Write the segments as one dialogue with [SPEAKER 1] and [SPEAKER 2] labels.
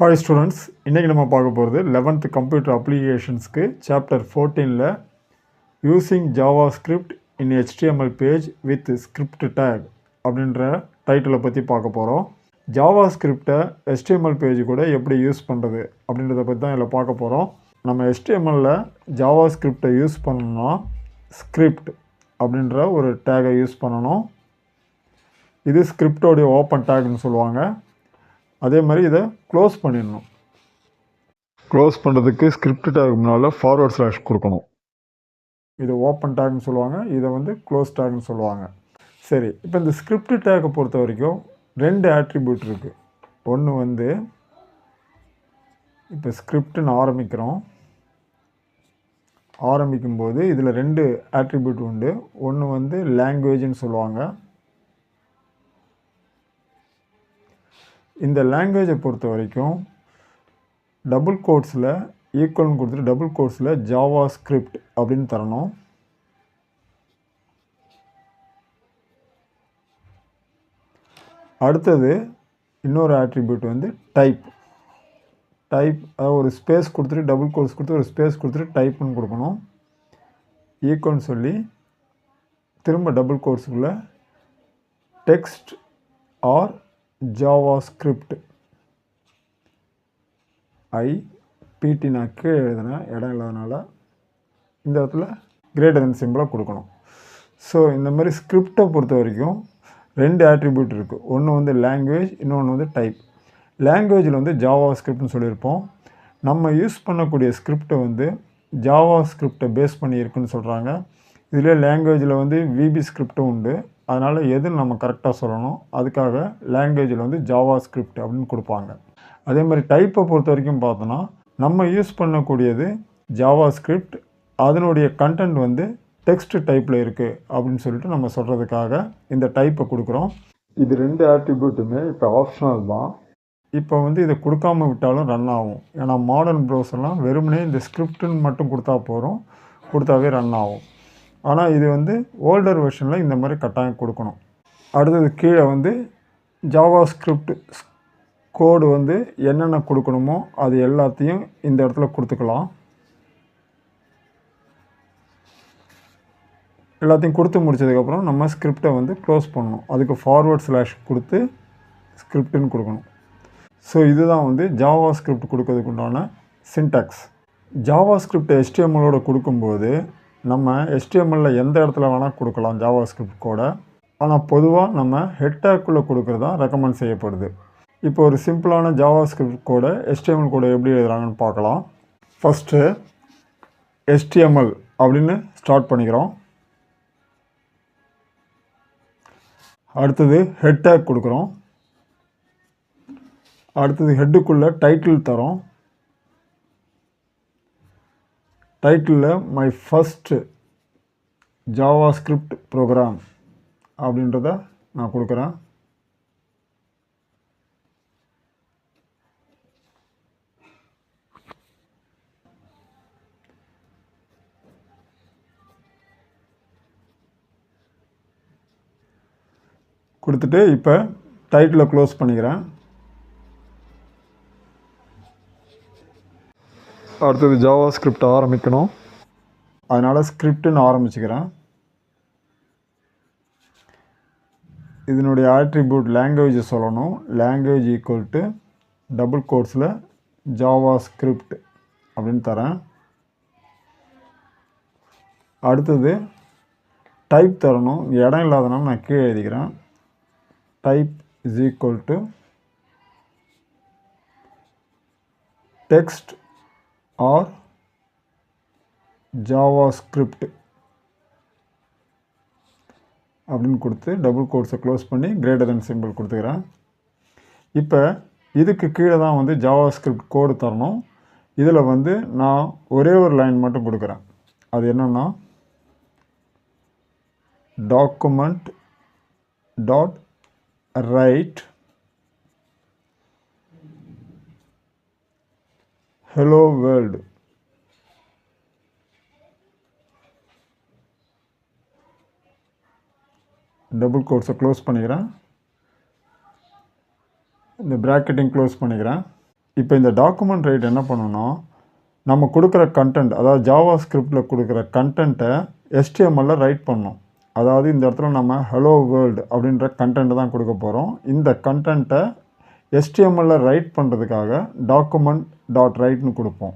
[SPEAKER 1] Hi students, இன்றைக்கி நம்ம பார்க்க போகிறது 11th கம்ப்யூட்டர் அப்ளிகேஷன்ஸ்க்கு சாப்டர் 14ல் using JavaScript in HTML page with script tag அப்படின்ற டைட்டிலை பற்றி பார்க்க போகிறோம். ஜாவாஸ்கிரிப்டை HTML பேஜ் கூட எப்படி யூஸ் பண்ணுறது அப்படின்றத பற்றி தான் இதில் பார்க்க போகிறோம். நம்ம HTMLல ஜாவாஸ்கிரிப்டை யூஸ் பண்ணணும்னா ஸ்கிரிப்ட் அப்படின்ற ஒரு டேகை யூஸ் பண்ணணும். இது ஸ்கிரிப்டோடைய ஓப்பன் டேக்னு சொல்லுவாங்க. அதே மாதிரி இதை க்ளோஸ் பண்ணிடணும். க்ளோஸ் பண்ணுறதுக்கு ஸ்கிரிப்ட் டேக் முன்னால் ஃபார்வர்ட் ஸ்லாஷ் கொடுக்கணும். இது ஓப்பன் டேக்னு சொல்லுவாங்க, இதை வந்து க்ளோஸ் டேக்னு சொல்லுவாங்க. சரி, இப்போ இந்த ஸ்கிரிப்ட் டேக்கை பொறுத்த வரைக்கும் 2 ஆட்ரிபியூட் இருக்குது. ஒன்று வந்து இப்போ ஸ்கிரிப்ட்னு ஆரம்பிக்கும்போது இதில் 2 ஆட்ரிபியூட் உண்டு. ஒன்று வந்து லாங்குவேஜ்னு சொல்லுவாங்க. இந்த லாங்குவேஜை பொறுத்த வரைக்கும் டபுள் கோட்ஸில் ஈக்குவல்னு கொடுத்துட்டு டபுள் கோட்ஸில் ஜாவாஸ்கிரிப்ட் அப்படின்னு தரணும். அடுத்தது இன்னொரு ஆட்ரிபியூட் வந்து டைப். அதாவது ஒரு ஸ்பேஸ் கொடுத்துட்டு டபுள் கோட்ஸ் கொடுத்து ஒரு ஸ்பேஸ் கொடுத்துட்டு டைப்னு கொடுக்கணும். ஈக்குவல்னு சொல்லி திரும்ப டபுள் கோட்ஸுக்குள்ளே டெக்ஸ்ட் ஆர் ஜாவாஸ்கிரிப்ட் ஐபிடி நான் கீழே எழுதுனேன், இடம் இல்லாதனால இந்த இடத்துல கிரேட்டர் தென் சிம்பிளாக கொடுக்கணும். ஸோ இந்த மாதிரி ஸ்கிரிப்டை பொறுத்த வரைக்கும் 2 ஆட்ரிபியூட் இருக்குது. ஒன்று வந்து லாங்குவேஜ், இன்னொன்று வந்து டைப். லாங்குவேஜில் வந்து ஜாவாஸ்கிரிப்ட்னு சொல்லியிருப்போம். நம்ம யூஸ் பண்ணக்கூடிய ஸ்கிரிப்டை வந்து ஜாவாஸ்கிரிப்டை பேஸ் பண்ணி இருக்குன்னு சொல்கிறாங்க. இதில் லாங்குவேஜில் வந்து விபி ஸ்கிரிப்டும் உண்டு. அதனால் எது நம்ம கரெக்டாக சொல்லணும், அதுக்காக லாங்குவேஜில் வந்து ஜாவாஸ்கிரிப்ட் அப்படின்னு கொடுப்பாங்க. அதே மாதிரி டைப்பை பொறுத்த வரைக்கும் பார்த்தோன்னா நம்ம யூஸ் பண்ணக்கூடியது ஜாவாஸ்கிரிப்ட், அதனுடைய கண்டென்ட் வந்து டெக்ஸ்ட் டைப்பில் இருக்குது அப்படின்னு சொல்லிட்டு நம்ம சொல்கிறதுக்காக இந்த டைப்பை கொடுக்குறோம். இது 2 ஆட்ரிபியூட்டுமே இப்போ ஆப்ஷனல் தான். இப்போ வந்து இதை கொடுக்காம விட்டாலும் ரன் ஆகும். ஏன்னா மாடர்ன் ப்ரௌசர்லாம் வெறுமனே இந்த ஸ்கிரிப்டுன்னு மட்டும் கொடுத்தாவே ரன் ஆகும். ஆனால் இது வந்து ஓல்டர் வெர்ஷனில் இந்த மாதிரி கட்டாயம் கொடுக்கணும். அடுத்தது கீழே வந்து ஜாவாஸ்கிரிப்ட் கோடு வந்து என்னென்ன கொடுக்கணுமோ அது எல்லாத்தையும் இந்த இடத்துல கொடுத்துக்கலாம். எல்லாத்தையும் கொடுத்து முடிச்சதுக்கப்புறம் நம்ம ஸ்கிரிப்டை வந்து க்ளோஸ் பண்ணணும். அதுக்கு ஃபார்வர்ட் ஸ்லாஷ் கொடுத்து ஸ்கிரிப்டுன்னு கொடுக்கணும். ஸோ இதுதான் வந்து ஜாவாஸ்கிரிப்ட் கொடுக்கறதுக்கு உண்டான சின்டாக்ஸ். ஜாவாஸ்கிரிப்ட் HTMLோட கொடுக்கும்போது நம்ம HTMLல எந்த இடத்துல வேணால் கொடுக்கலாம் ஜாவாஸ்கிரிப்ட் கோடை. ஆனால் பொதுவாக நம்ம ஹெட் டேக்குள்ளே கொடுக்குறது தான் ரெக்கமெண்ட் செய்யப்படுது. இப்போ ஒரு சிம்பிளான ஜாவாஸ்கிரிப்ட் கோடை HTML கோடை எப்படி எழுதுகிறாங்கன்னு பார்க்கலாம். ஃபஸ்ட்டு HTML அப்படின்னு ஸ்டார்ட் பண்ணிக்கிறோம். அடுத்தது ஹெட் டேக் கொடுக்குறோம். அடுத்தது ஹெட்டுக்குள்ளே டைட்டில் தரோம். டைட்டிலில் மை ஃபஸ்ட் ஜாவாஸ்கிரிப்ட் ப்ரோக்ராம் அப்படின்றத நான் கொடுக்குறேன். கொடுத்துட்டு இப்போ டைட்டிலை க்ளோஸ் பண்ணிக்கிறேன். அடுத்தது ஜாவாஸ்கிரிப்ட் ஆரம்பிக்கணும். அதனால் ஸ்கிரிப்டுன்னு ஆரம்பிச்சுக்கிறேன். இதனுடைய ஆட்ரிபியூட் லாங்குவேஜ் சொல்லணும். லாங்குவேஜ் ஈக்குவல் டு டபுள் கோட்ஸில் ஜாவாஸ்கிரிப்ட் அப்படின்னு தரேன். அடுத்தது டைப் தரணும். இடம் இல்லாதனால நான் கீழே எழுதிக்கிறேன். Type is equal to text or JavaScript அப்படின்னு கொடுத்து டபுள் கோட்ஸை க்ளோஸ் பண்ணி கிரேட்டர் தென் சிம்பிள் கொடுத்துக்கிறேன். இப்போ இதுக்கு கீழே தான் வந்து ஜாவாஸ்கிரிப்ட் கோடு தரணும். இதில் வந்து நான் ஒரே ஒரு லைன் மட்டும் கொடுக்குறேன். அது என்னென்னா document dot write hello world. Double கோட்ஸை க்ளோஸ் பண்ணிக்கிறேன். இந்த ப்ராக்கெட்டிங் க்ளோஸ் பண்ணிக்கிறேன். இப்போ இந்த டாக்குமெண்ட் ரைட் என்ன பண்ணணும்னா, நம்ம கொடுக்குற கண்டென்ட், அதாவது ஜாவா ஸ்கிரிப்டில் கொடுக்குற கண்டென்ட்டை HTML ரைட் பண்ணணும். அதாவது இந்த இடத்துல நம்ம ஹலோ வேர்ல்டு அப்படின்ற கண்டென்ட் தான் கொடுக்க போகிறோம். இந்த கண்டென்ட்டை HTML ரைட் பண்ணுறதுக்காக டாக்குமெண்ட் டாட் ரைட்னு கொடுப்போம்.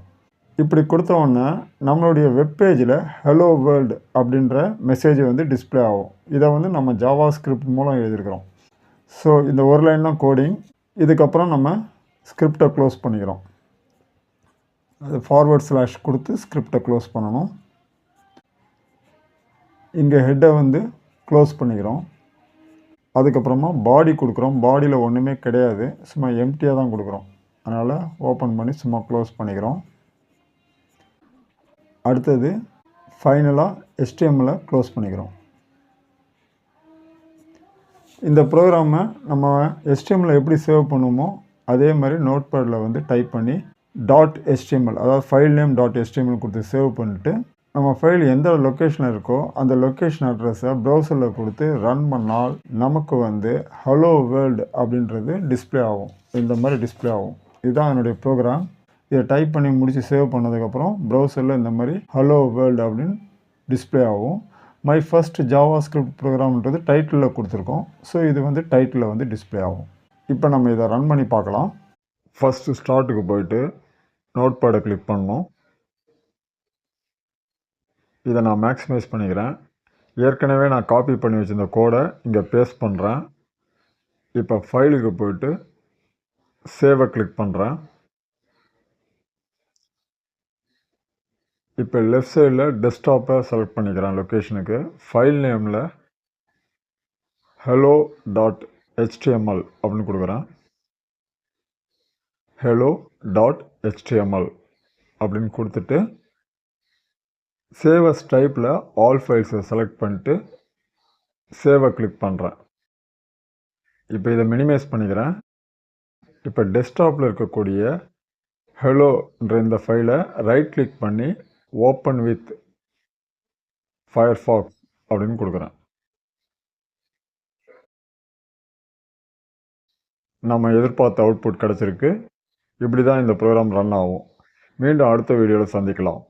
[SPEAKER 1] இப்படி கொடுத்த உடனே நம்மளுடைய வெப்பேஜில் ஹலோ வேர்ல்டு அப்படின்ற மெசேஜ் வந்து டிஸ்பிளே ஆகும். இதை வந்து நம்ம ஜாவா ஸ்கிரிப்ட் மூலம் எழுதியிருக்கிறோம். ஸோ இந்த ஒரு லைன் தான் கோடிங். இதுக்கப்புறம் நம்ம ஸ்கிரிப்டை க்ளோஸ் பண்ணிக்கிறோம். அது ஃபார்வர்ட் / கொடுத்து ஸ்கிரிப்டை க்ளோஸ் பண்ணணும். இங்கே ஹெட்டை வந்து க்ளோஸ் பண்ணிக்கிறோம். அதுக்கப்புறமா பாடி கொடுக்குறோம். பாடியில் ஒன்றுமே கிடையாது, சும்மா எம்டியாக தான் கொடுக்குறோம். அதனால் ஓப்பன் பண்ணி சும்மா க்ளோஸ் பண்ணிக்கிறோம். அடுத்தது ஃபைனலாக HTML க்ளோஸ் பண்ணிக்கிறோம். இந்த ப்ரோக்ராமை நம்ம HTML எப்படி சேவ் பண்ணுமோ அதே மாதிரி நோட்பேடில் வந்து டைப் பண்ணி .html, அதாவது ஃபைல் நேம் .html கொடுத்து சேவ் பண்ணிவிட்டு, நம்ம ஃபைல் எந்த லொக்கேஷனில் இருக்கோ அந்த லொக்கேஷன் அட்ரஸை ப்ரௌசரில் கொடுத்து ரன் பண்ணால் நமக்கு வந்து ஹலோ வேர்ல்டு அப்படின்றது டிஸ்பிளே ஆகும். இந்த மாதிரி டிஸ்பிளே ஆகும். இதுதான் என்னுடைய ப்ரோக்ராம். இதை டைப் பண்ணி முடித்து சேவ் பண்ணதுக்கப்புறம் ப்ரௌசரில் இந்த மாதிரி ஹலோ வேர்ல்டு அப்படின்னு டிஸ்பிளே ஆகும். மை ஃபஸ்ட் ஜாவா ஸ்கிரிப்ட் ப்ரோக்ராம்ன்றது டைட்டிலில் கொடுத்துருக்கோம். ஸோ இது வந்து டைட்டிலில் வந்து டிஸ்பிளே ஆகும். இப்போ நம்ம இதை ரன் பண்ணி பார்க்கலாம். ஃபஸ்ட்டு ஸ்டார்ட்டுக்கு போயிட்டு நோட்பேடை கிளிக் பண்ணணும். இதை நான் மேக்ஸிமைஸ் பண்ணிக்கிறேன். ஏற்கனவே நான் காப்பி பண்ணி வச்சுருந்த கோடை இங்கே பேஸ்ட் பண்ணுறேன். இப்போ ஃபைலுக்கு போயிட்டு சேவை கிளிக் பண்ணுறேன். இப்போ லெஃப்ட் சைடில் டெஸ்க்டாப்பை செலக்ட் பண்ணிக்கிறேன். லொக்கேஷனுக்கு ஃபைல் நேமில் hello.html அப்படின்னு கொடுக்குறேன். hello.html அப்படின்னு கொடுத்துட்டு சேவ் அஸ் டைப்பில் ஆல் ஃபைல்ஸை செலக்ட் பண்ணிட்டு சேவை கிளிக் பண்ணுறேன். இப்போ இதை மினிமைஸ் பண்ணிக்கிறேன். இப்போ டெஸ்க்டாப்பில் இருக்கக்கூடிய ஹெலோன்ற இந்த ஃபைலை ரைட் கிளிக் பண்ணி ஓப்பன் வித் ஃபயர்ஃபாக்ஸ் அப்படின்னு கொடுக்குறேன். நம்ம எதிர்பார்த்த அவுட்புட் கிடச்சிருக்கு. இப்படி தான் இந்த ப்ரோக்ராம் ரன் ஆகும். மீண்டும் அடுத்த வீடியோவில் சந்திக்கலாம்.